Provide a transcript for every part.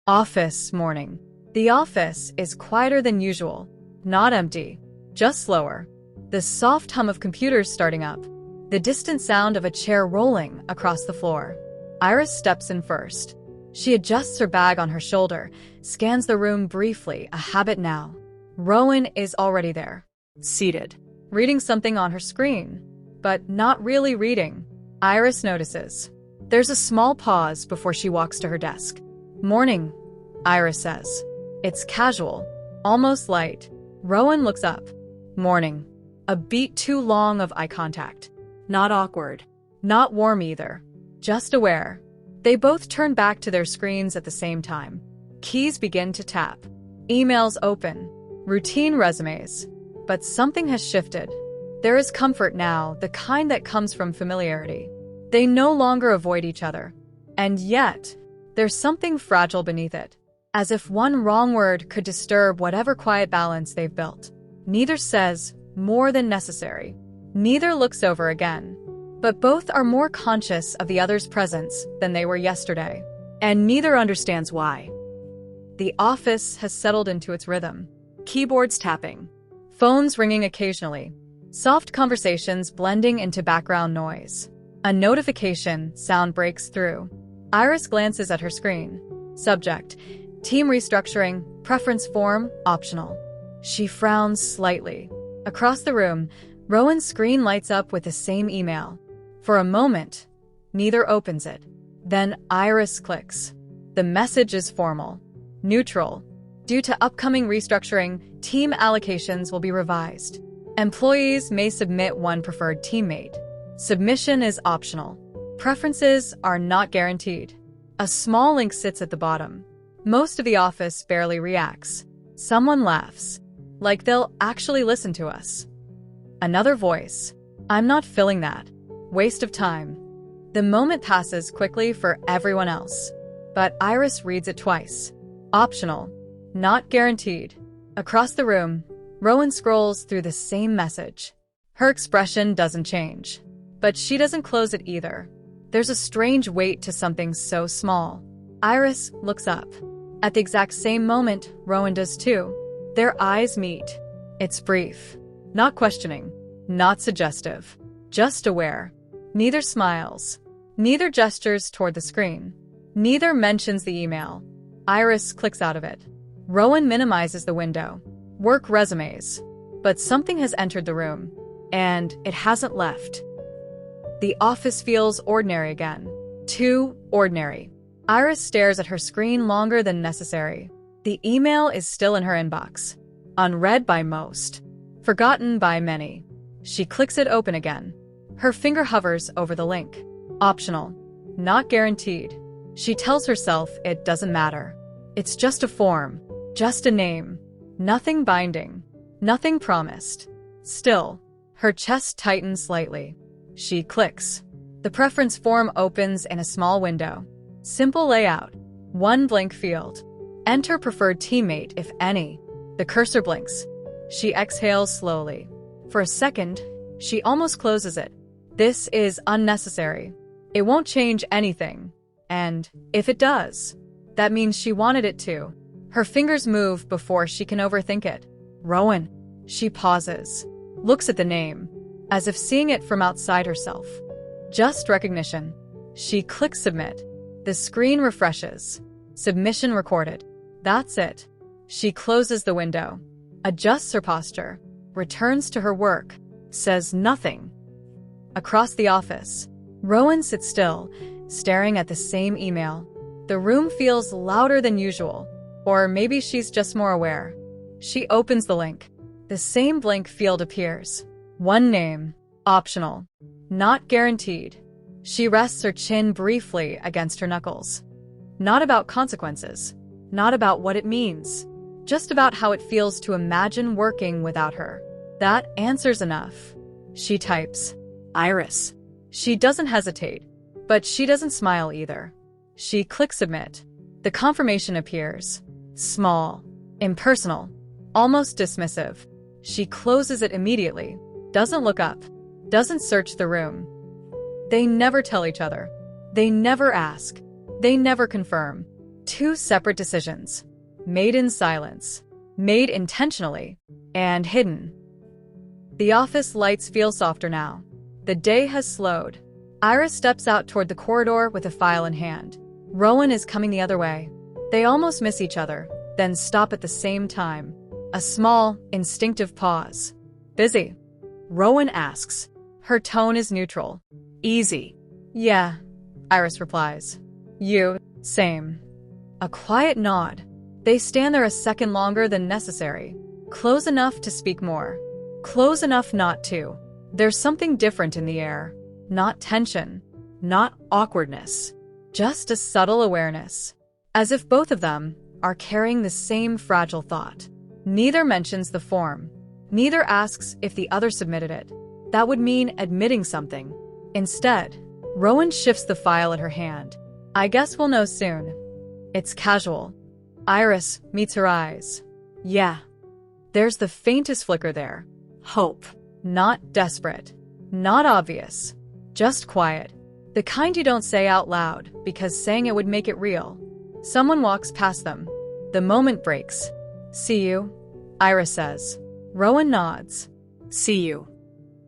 Office morning. The office is quieter than usual. Not empty, just slower. The soft hum of computers starting up. The distant sound of a chair rolling across the floor. Iris steps in first. She adjusts her bag on her shoulder, scans the room briefly, a habit now. Rowan is already there, seated, reading something on her screen, but not really reading. Iris notices. There's a small pause before she walks to her desk. Morning, Iris says. It's casual, almost light. Rowan looks up. Morning. A beat too long of eye contact. Not awkward. Not warm either. Just aware. They both turn back to their screens at the same time. Keys begin to tap. Emails open. Routine resumes. But something has shifted. There is comfort now, the kind that comes from familiarity. They no longer avoid each other. And yet, there's something fragile beneath it. As if one wrong word could disturb whatever quiet balance they've built. Neither says more than necessary. Neither looks over again. But both are more conscious of the other's presence than they were yesterday. And neither understands why. The office has settled into its rhythm. Keyboards tapping. Phones ringing occasionally. Soft conversations blending into background noise. A notification sound breaks through. Iris glances at her screen. Subject: Team Restructuring, preference form, optional. She frowns slightly. Across the room, Rowan's screen lights up with the same email. For a moment, neither opens it. Then Iris clicks. The message is formal. Neutral. Due to upcoming restructuring, team allocations will be revised. Employees may submit one preferred teammate. Submission is optional. Preferences are not guaranteed. A small link sits at the bottom. Most of the office barely reacts. Someone laughs. Like they'll actually listen to us. Another voice. I'm not filling that. Waste of time. The moment passes quickly for everyone else. But Iris reads it twice. Optional. Not guaranteed. Across the room, Rowan scrolls through the same message. Her expression doesn't change. But she doesn't close it either. There's a strange weight to something so small. Iris looks up. At the exact same moment, Rowan does too. Their eyes meet. It's brief. Not questioning. Not suggestive. Just aware. Neither smiles. Neither gestures toward the screen. Neither mentions the email. Iris clicks out of it. Rowan minimizes the window. Work resumes. But something has entered the room. And it hasn't left. The office feels ordinary again. Too ordinary. Iris stares at her screen longer than necessary. The email is still in her inbox. Unread by most. Forgotten by many. She clicks it open again. Her finger hovers over the link. Optional. Not guaranteed. She tells herself it doesn't matter. It's just a form. Just a name. Nothing binding. Nothing promised. Still, her chest tightens slightly. She clicks. The preference form opens in a small window. Simple layout. One blank field. Enter preferred teammate if any. The cursor blinks. She exhales slowly. For a second, she almost closes it. This is unnecessary. It won't change anything. And if it does, that means she wanted it to. Her fingers move before she can overthink it. Rowan. She pauses. Looks at the name. As if seeing it from outside herself. Just recognition. She clicks submit. The screen refreshes. Submission recorded. That's it. She closes the window. Adjusts her posture. Returns to her work. Says nothing. Across the office, Rowan sits still, staring at the same email. The room feels louder than usual. Or maybe she's just more aware. She opens the link. The same blank field appears. One name. Optional. Not guaranteed. She rests her chin briefly against her knuckles. Not about consequences. Not about what it means. Just about how it feels to imagine working without her. That answers enough. She types. Iris. She doesn't hesitate. But she doesn't smile either. She clicks submit. The confirmation appears. Small. Impersonal. Almost dismissive. She closes it immediately. Doesn't look up. Doesn't search the room. They never tell each other. They never ask. They never confirm. Two separate decisions. Made in silence. Made intentionally. And hidden. The office lights feel softer now. The day has slowed. Iris steps out toward the corridor with a file in hand. Rowan is coming the other way. They almost miss each other, then stop at the same time. A small, instinctive pause. Busy? Rowan asks. Her tone is neutral. Easy. Yeah, Iris replies. You? Same. A quiet nod. They stand there a second longer than necessary. Close enough to speak more. Close enough not to. There's something different in the air. Not tension. Not awkwardness. Just a subtle awareness. As if both of them are carrying the same fragile thought. Neither mentions the form. Neither asks if the other submitted it. That would mean admitting something. Instead, Rowan shifts the file in her hand. I guess we'll know soon. It's casual. Iris meets her eyes. Yeah. There's the faintest flicker there. Hope. Not desperate. Not obvious. Just quiet. The kind you don't say out loud because saying it would make it real. Someone walks past them. The moment breaks. See you? Iris says. Rowan nods. See you.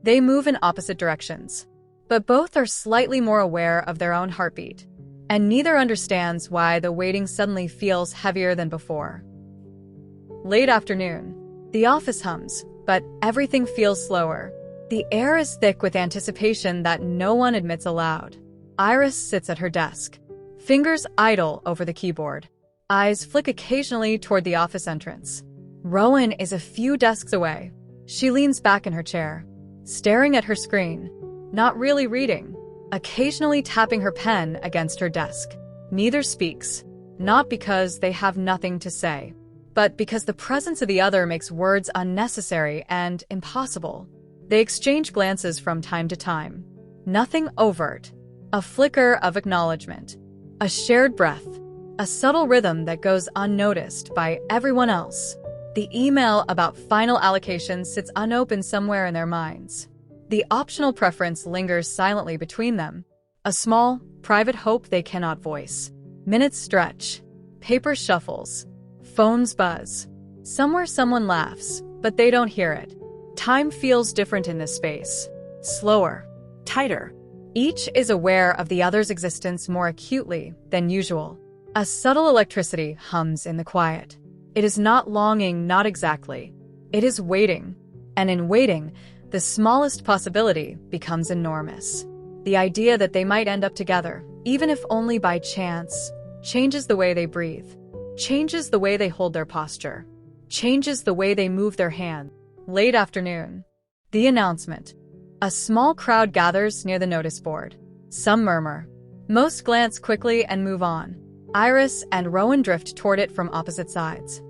They move in opposite directions. But both are slightly more aware of their own heartbeat. And neither understands why the waiting suddenly feels heavier than before. Late afternoon. The office hums, but everything feels slower. The air is thick with anticipation that no one admits aloud. Iris sits at her desk. Fingers idle over the keyboard. Eyes flick occasionally toward the office entrance. Rowan is a few desks away. She leans back in her chair, staring at her screen, not really reading, occasionally tapping her pen against her desk. Neither speaks, not because they have nothing to say, but because the presence of the other makes words unnecessary and impossible. They exchange glances from time to time. Nothing overt. A flicker of acknowledgement. A shared breath. A subtle rhythm that goes unnoticed by everyone else. The email about final allocations sits unopened somewhere in their minds. The optional preference lingers silently between them. A small, private hope they cannot voice. Minutes stretch. Paper shuffles. Phones buzz. Somewhere someone laughs, but they don't hear it. Time feels different in this space. Slower. Tighter. Each is aware of the other's existence more acutely than usual. A subtle electricity hums in the quiet. It is not longing, not exactly. It is waiting. And in waiting, the smallest possibility becomes enormous. The idea that they might end up together, even if only by chance, changes the way they breathe, changes the way they hold their posture, changes the way they move their hand. Late afternoon. The announcement. A small crowd gathers near the notice board. Some murmur. Most glance quickly and move on. Iris and Rowan drift toward it from opposite sides.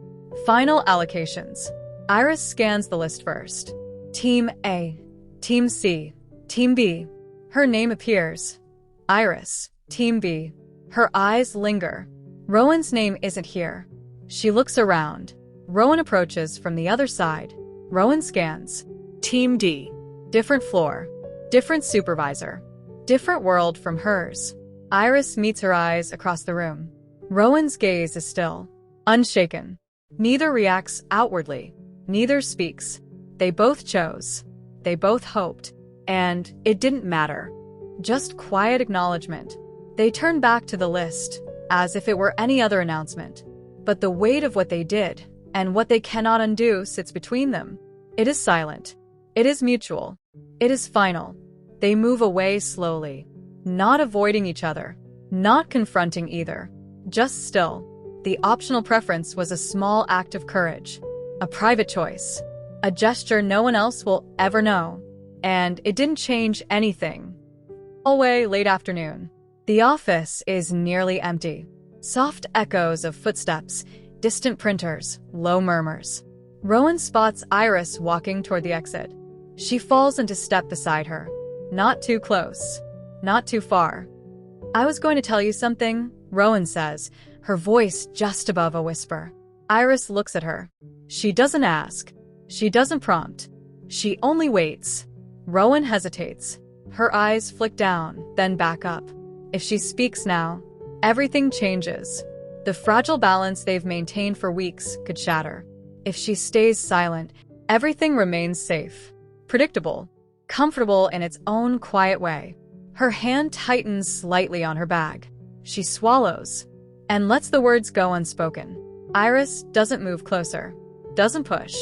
Final allocations. Iris scans the list first. Team A. Team C. Team B. Her name appears. Iris. Team B. Her eyes linger. Rowan's name isn't here. She looks around. Rowan approaches from the other side. Rowan scans. Team D. Different floor. Different supervisor. Different world from hers. Iris meets her eyes across the room. Rowan's gaze is still. Unshaken. Neither reacts outwardly. Neither speaks. They both chose. They both hoped. And it didn't matter. Just quiet acknowledgement. They turn back to the list, as if it were any other announcement. But the weight of what they did, and what they cannot undo, sits between them. It is silent. It is mutual. It is final. They move away slowly. Not avoiding each other. Not confronting either. Just still. The optional preference was a small act of courage. A private choice. A gesture no one else will ever know. And it didn't change anything. Hallway, late afternoon. The office is nearly empty. Soft echoes of footsteps, distant printers, low murmurs. Rowan spots Iris walking toward the exit. She falls into step beside her. Not too close. Not too far. I was going to tell you something, Rowan says, her voice just above a whisper. Iris looks at her. She doesn't ask. She doesn't prompt. She only waits. Rowan hesitates. Her eyes flick down, then back up. If she speaks now, everything changes. The fragile balance they've maintained for weeks could shatter. If she stays silent, everything remains safe, predictable, comfortable in its own quiet way. Her hand tightens slightly on her bag. She swallows and lets the words go unspoken. Iris doesn't move closer, doesn't push.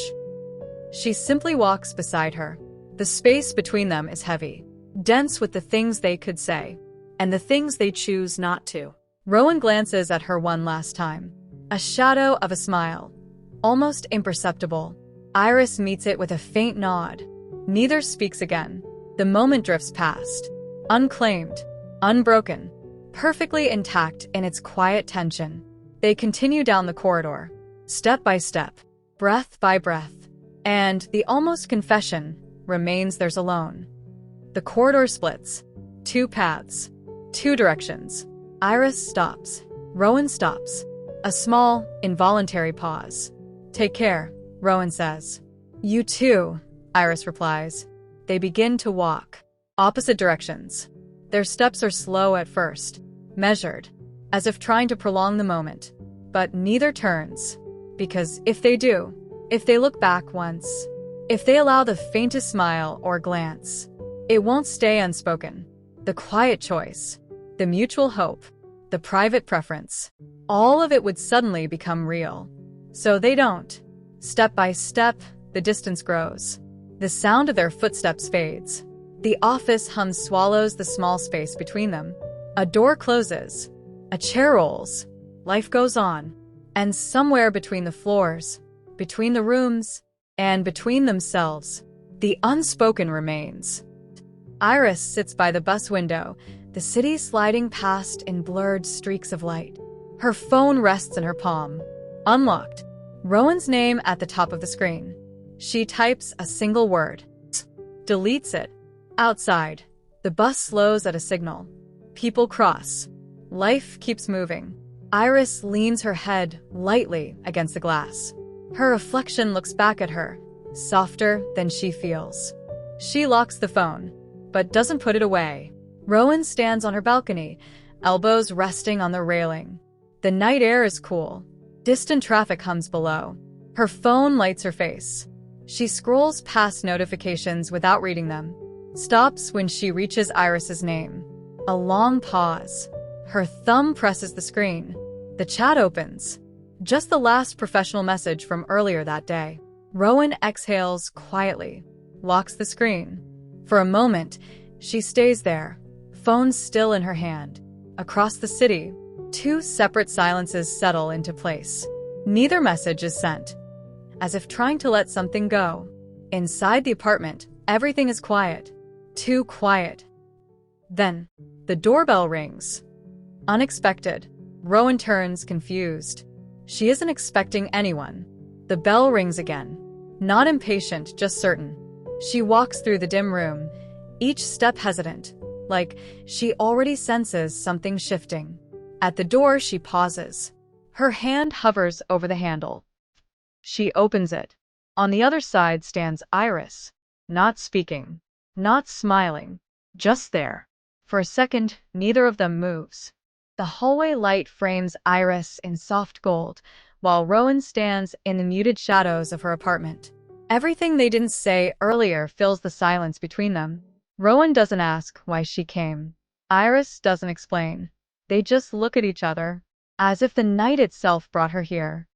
She simply walks beside her. The space between them is heavy, dense with the things they could say, and the things they choose not to. Rowan glances at her one last time. A shadow of a smile, almost imperceptible. Iris meets it with a faint nod. Neither speaks again. The moment drifts past, unclaimed, unbroken, perfectly intact in its quiet tension. They continue down the corridor, step by step, breath by breath, and the almost confession remains theirs alone. The corridor splits. 2 paths, 2 directions. Iris stops. Rowan stops. A small, involuntary pause. "Take care," Rowan says. "You too," Iris replies. They begin to walk. Opposite directions. Their steps are slow at first, measured, as if trying to prolong the moment. But neither turns. Because if they do, if they look back once, if they allow the faintest smile or glance, it won't stay unspoken. The quiet choice, the mutual hope, the private preference, all of it would suddenly become real. So they don't. Step by step, the distance grows. The sound of their footsteps fades. The office hum swallows the small space between them. A door closes. A chair rolls. Life goes on. And somewhere between the floors, between the rooms, and between themselves, the unspoken remains. Iris sits by the bus window, the city sliding past in blurred streaks of light. Her phone rests in her palm, unlocked. Rowan's name at the top of the screen. She types a single word, deletes it. Outside, the bus slows at a signal. People cross. Life keeps moving. Iris leans her head lightly against the glass. Her reflection looks back at her, softer than she feels. She locks the phone, but doesn't put it away. Rowan stands on her balcony, elbows resting on the railing. The night air is cool. Distant traffic hums below. Her phone lights her face. She scrolls past notifications without reading them. Stops when she reaches Iris's name. A long pause. Her thumb presses the screen. The chat opens. Just the last professional message from earlier that day. Rowan exhales quietly, locks the screen. For a moment, she stays there, phone still in her hand. Across the city, 2 separate silences settle into place. Neither message is sent, as if trying to let something go. Inside the apartment, everything is quiet. Too quiet. Then, the doorbell rings. Unexpected. Rowan turns, confused. She isn't expecting anyone. The bell rings again. Not impatient, just certain. She walks through the dim room, each step hesitant, like she already senses something shifting. At the door, she pauses. Her hand hovers over the handle. She opens it. On the other side stands Iris, not speaking, not smiling, just there. For a second, neither of them moves. The hallway light frames Iris in soft gold, while Rowan stands in the muted shadows of her apartment. Everything they didn't say earlier fills the silence between them. Rowan doesn't ask why she came. Iris doesn't explain. They just look at each other, as if the night itself brought her here.